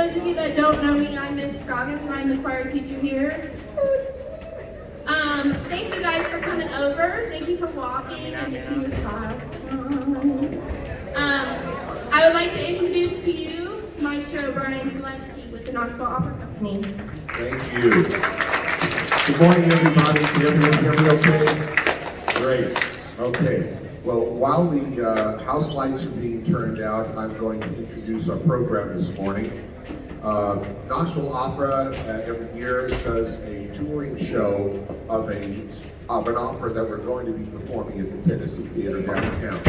those of you that don't know me, I'm Miss Scoggins, and I'm the choir teacher here. Thank you guys for coming over. Thank you for walking and missing your class. I would like to introduce to you Maestro Salesky with the Knoxville Opera Company. Thank you. Good morning, everybody. Can everyone hear me okay? Great. Okay. Well, while the house lights are being turned out, I'm going to introduce our program this morning. Knoxville Opera every year does a touring show of an opera that we're going to be performing at the Tennessee Theater downtown.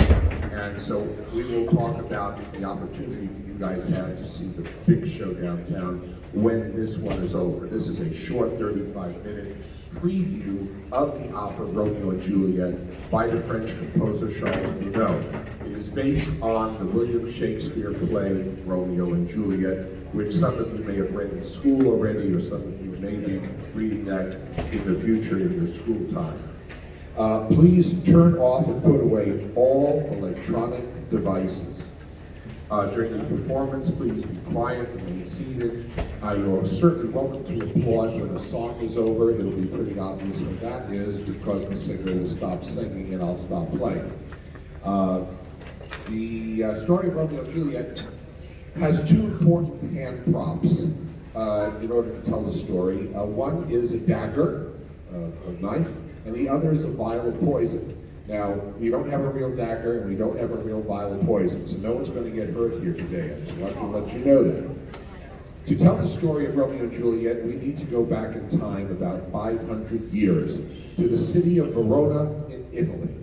And so we will talk about the opportunity that you guys have to see the big show downtown when this one is over. This is a short 35-minute preview of the opera Romeo and Juliet by the French composer Charles Gounod. It is based on the William Shakespeare play Romeo and Juliet, which some of you may have read in school already, or some of you may be reading that in the future in your school time. Please turn off and put away all electronic devices. During the performance, please be quiet and remain seated. You're certainly welcome to applaud when a song is over. It'll be pretty obvious what that is because the singer will stop singing and I'll stop playing. The story of Romeo and Juliet has two important hand props in order to tell the story. One is a dagger, a knife, and the other is a vial of poison. Now, we don't have a real dagger and we don't have a real vial of poison, so no one's going to get hurt here today. I just want to let you know that. To tell the story of Romeo and Juliet, we need to go back in time about 500 years to the city of Verona in Italy.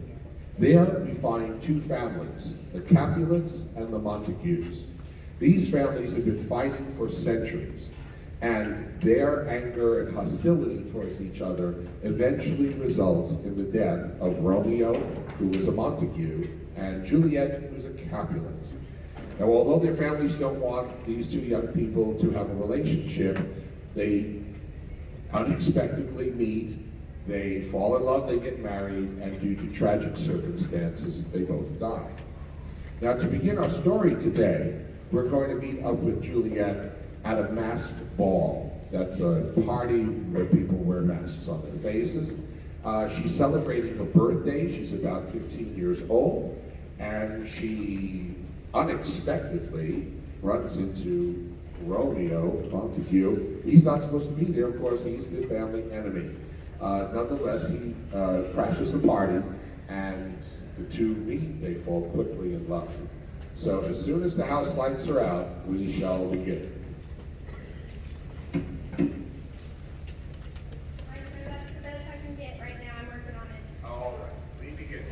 There we find two families, the Capulets and the Montagues. These families have been fighting for centuries, and their anger and hostility towards each other eventually results in the death of Romeo, who was a Montague, and Juliet, who was a Capulet. Now, although their families don't want these two young people to have a relationship, they unexpectedly meet, they fall in love, they get married, and due to tragic circumstances, they both die. Now, to begin our story today, we're going to meet up with Juliet at a masked ball. That's a party where people wear masks on their faces. She's celebrating her birthday. She's about 15 years old, and she unexpectedly runs into Romeo Montague. He's not supposed to be there, of course, he's the family enemy. Nonetheless, he crashes the party, and the two meet. They fall quickly in love. So as soon as the house lights are out, we shall begin. That's the best I can get right now. I'm working on it. All right, we begin.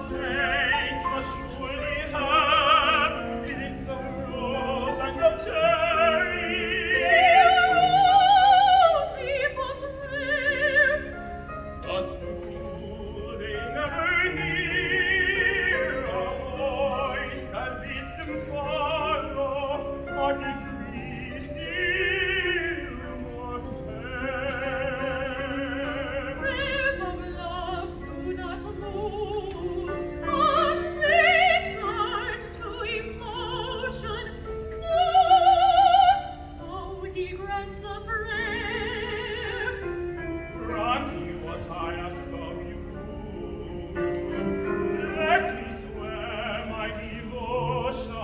saints must surely have its of rose and of cherry. But do they never hear a voice that bids them follow a decree still more fair? Prayers of love do not move our sweet hearts to emotion. No, oh, he grants the prayer. Grant me what I ask of you. Let me swear my devotion.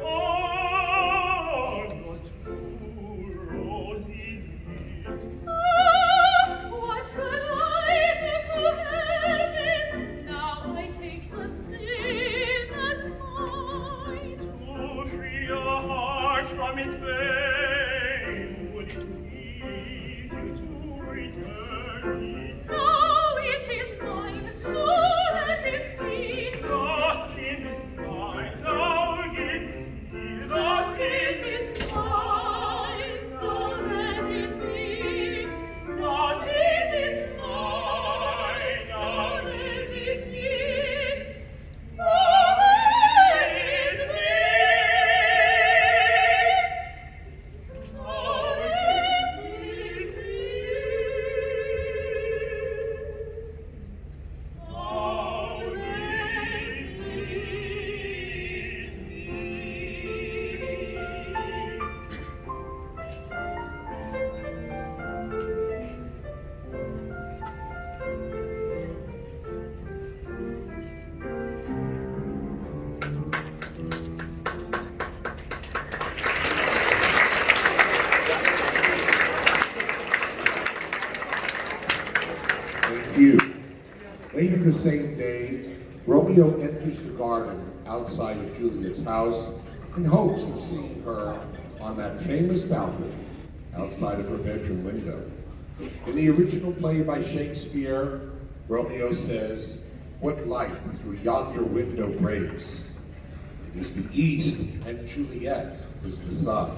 Oh, not two rosy lips. What could light into heaven? Now I take the sin as mine. To free your heart from its pain, would it please you to return it? Now it is mine, so let it be. The sin is mine, now give it here. The sin It is mine, so let it be. Thus It is mine, so let it be. So let it be. So let it be. Thank you. Later the same day, Romeo enters the garden outside of Juliet's house in hopes of seeing her on that famous balcony outside of her bedroom window. In the original play by Shakespeare, Romeo says, "What light through yonder window breaks? It is the east, and Juliet is the sun.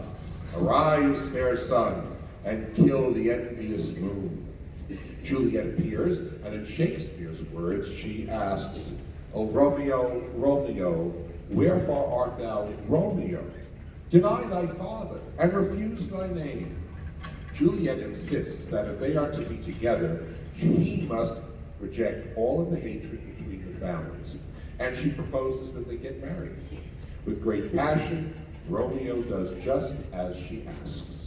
Arise, fair sun, and kill the envious moon." Juliet appears, and in Shakespeare's words, she asks, "O Romeo, Romeo, wherefore art thou Romeo? Deny thy father, and refuse thy name." Juliet insists that if they are to be together, he must reject all of the hatred between the families, and she proposes that they get married. With great passion, Romeo does just as she asks.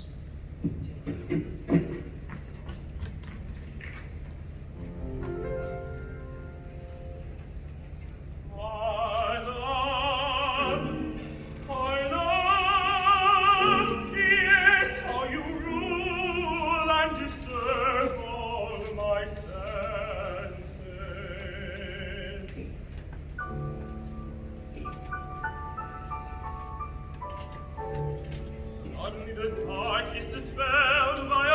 I love, yes, how you rule and disturb all my senses. Suddenly the dark is dispelled by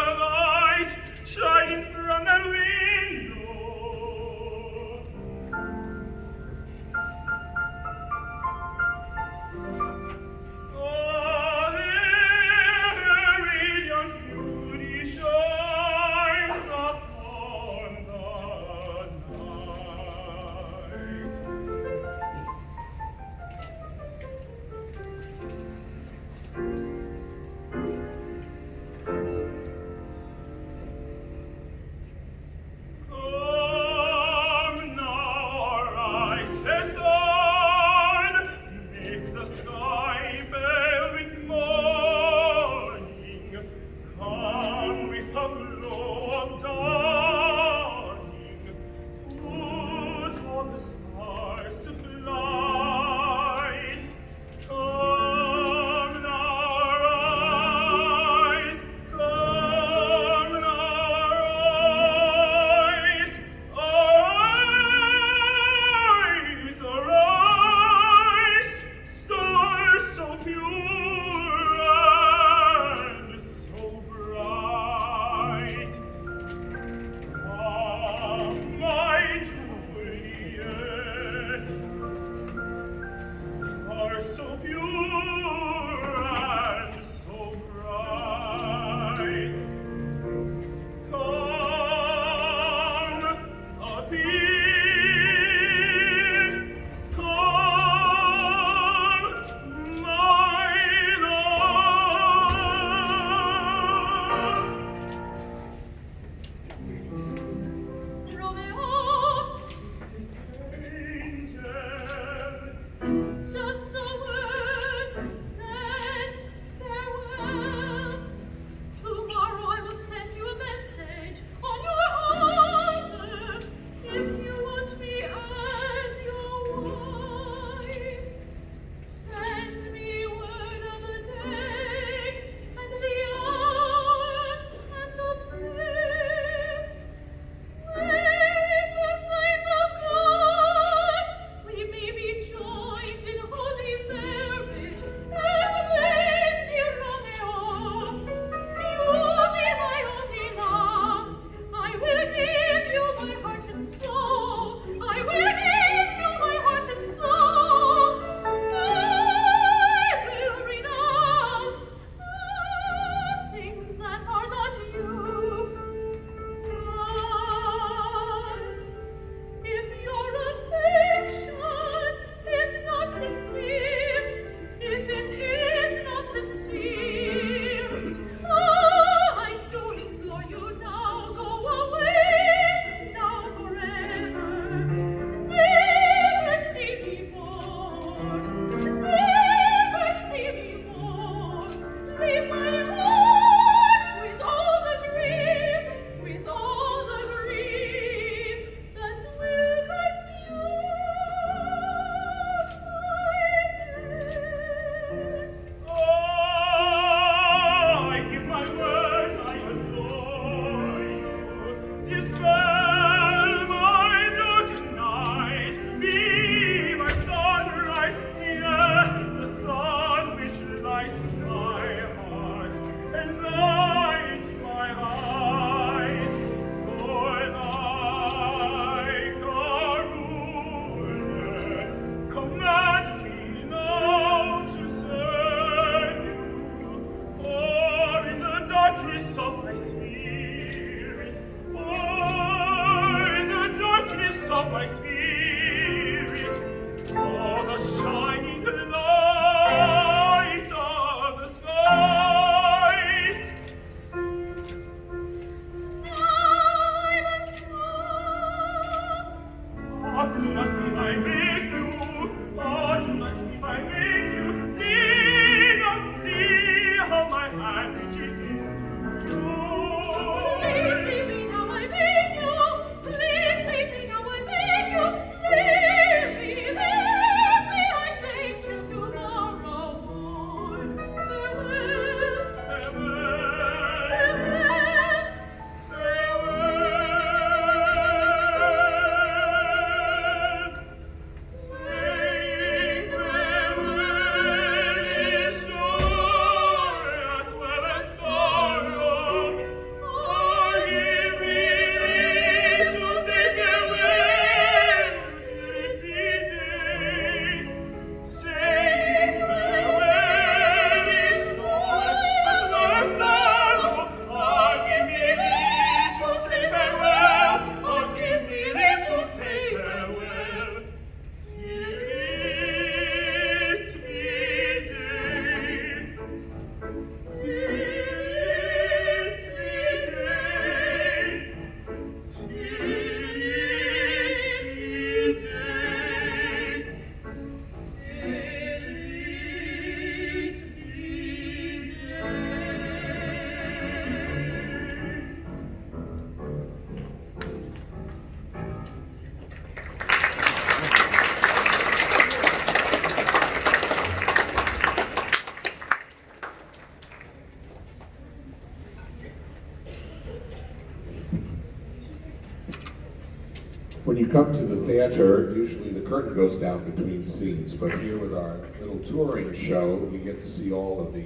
you come to the theater, usually the curtain goes down between scenes, but here with our little touring show, you get to see all of the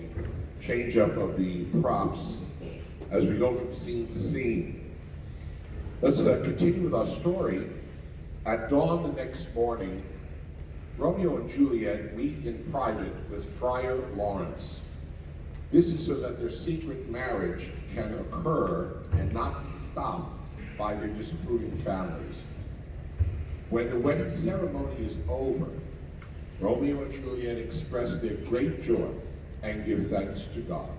change up of the props as we go from scene to scene. Let's continue with our story. At dawn the next morning, Romeo and Juliet meet in private with Friar Lawrence. This is so that their secret marriage can occur and not be stopped by their disapproving families. When the wedding ceremony is over, Romeo and Juliet express their great joy and give thanks to God.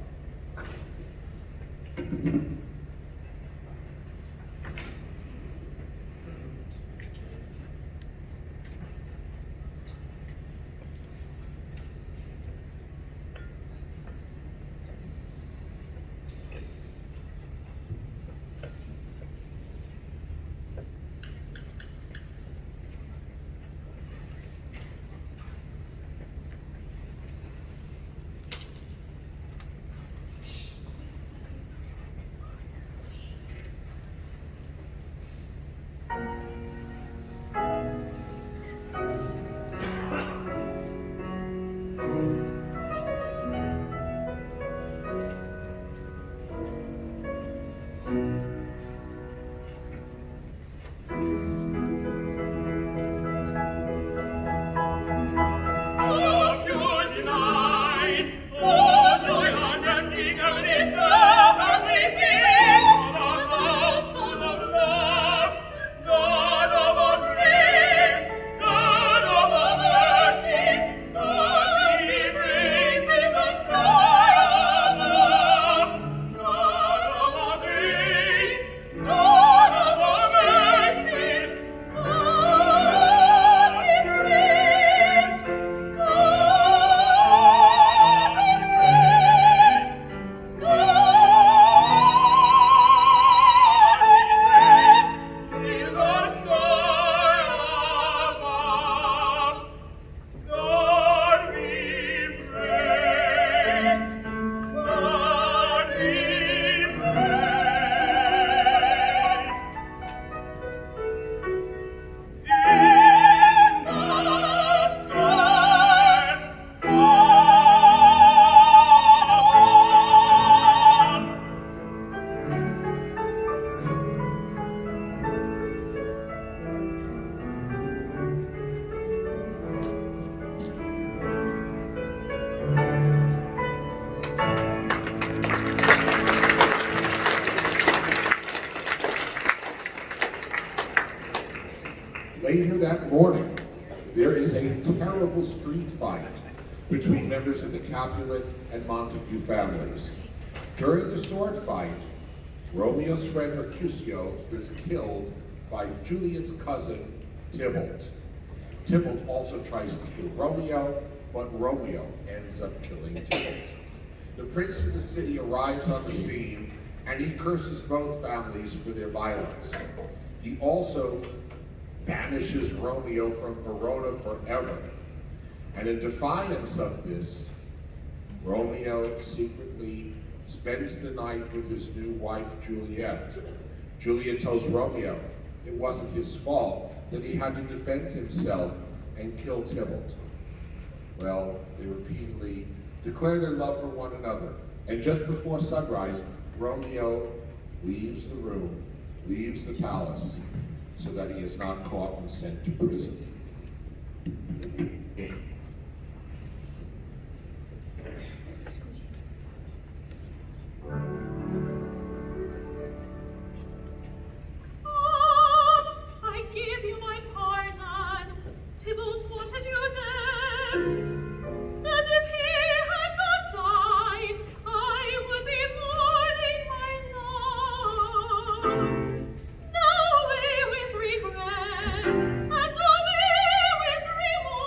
Later that morning, there is a terrible street fight between members of the Capulet and Montague families. During the sword fight, Romeo's friend Mercutio is killed by Juliet's cousin, Tybalt. Tybalt also tries to kill Romeo, but Romeo ends up killing Tybalt. The prince of the city arrives on the scene, and he curses both families for their violence. He also banishes Romeo from Verona forever. And in defiance of this, Romeo secretly spends the night with his new wife, Juliet. Juliet tells Romeo it wasn't his fault, that he had to defend himself and kill Tybalt. Well, they repeatedly declare their love for one another. And just before sunrise, Romeo leaves the room, leaves the palace, so that he is not caught and sent to prison. I give you my pardon. Tybalt wanted you dead. And if he had not died, I would be mourning my love. Now away with regret, and away with remorse.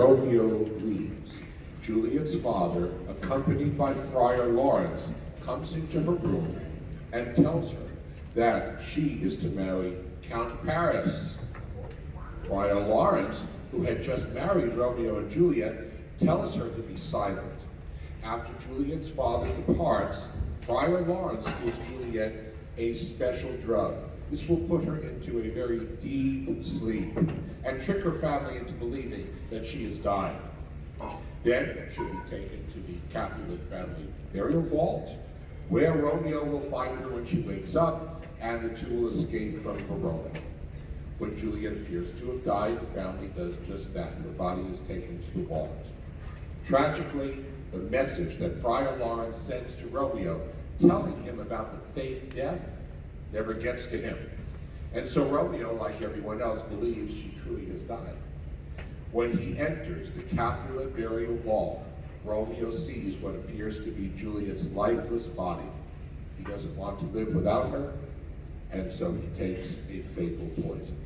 Romeo leaves, Juliet's father, accompanied by Friar Lawrence, comes into her room and tells her that she is to marry Count Paris. Friar Lawrence, who had just married Romeo and Juliet, tells her to be silent. After Juliet's father departs, Friar Lawrence gives Juliet a special drug. This will put her into a very deep sleep and trick her family into believing that she has died. Then she'll be taken to the Capulet family burial vault, where Romeo will find her when she wakes up, and the two will escape from Verona. When Juliet appears to have died, the family does just that. Her body is taken to the vault. Tragically, the message that Friar Lawrence sends to Romeo, telling him about the fake death, never gets to him. And so Romeo, like everyone else, believes she truly has died. When he enters the Capulet burial vault, Romeo sees what appears to be Juliet's lifeless body. He doesn't want to live without her, and so he takes a fatal poison.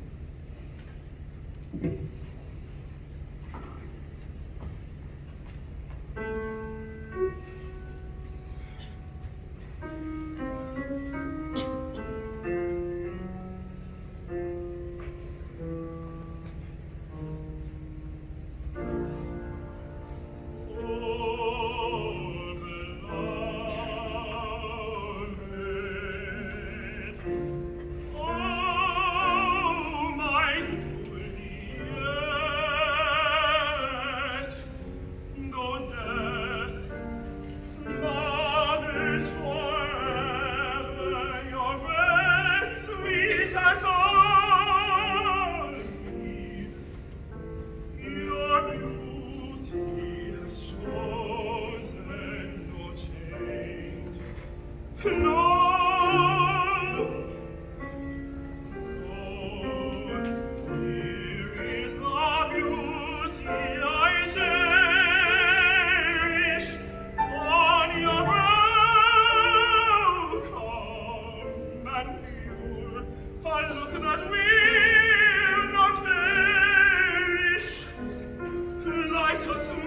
Like a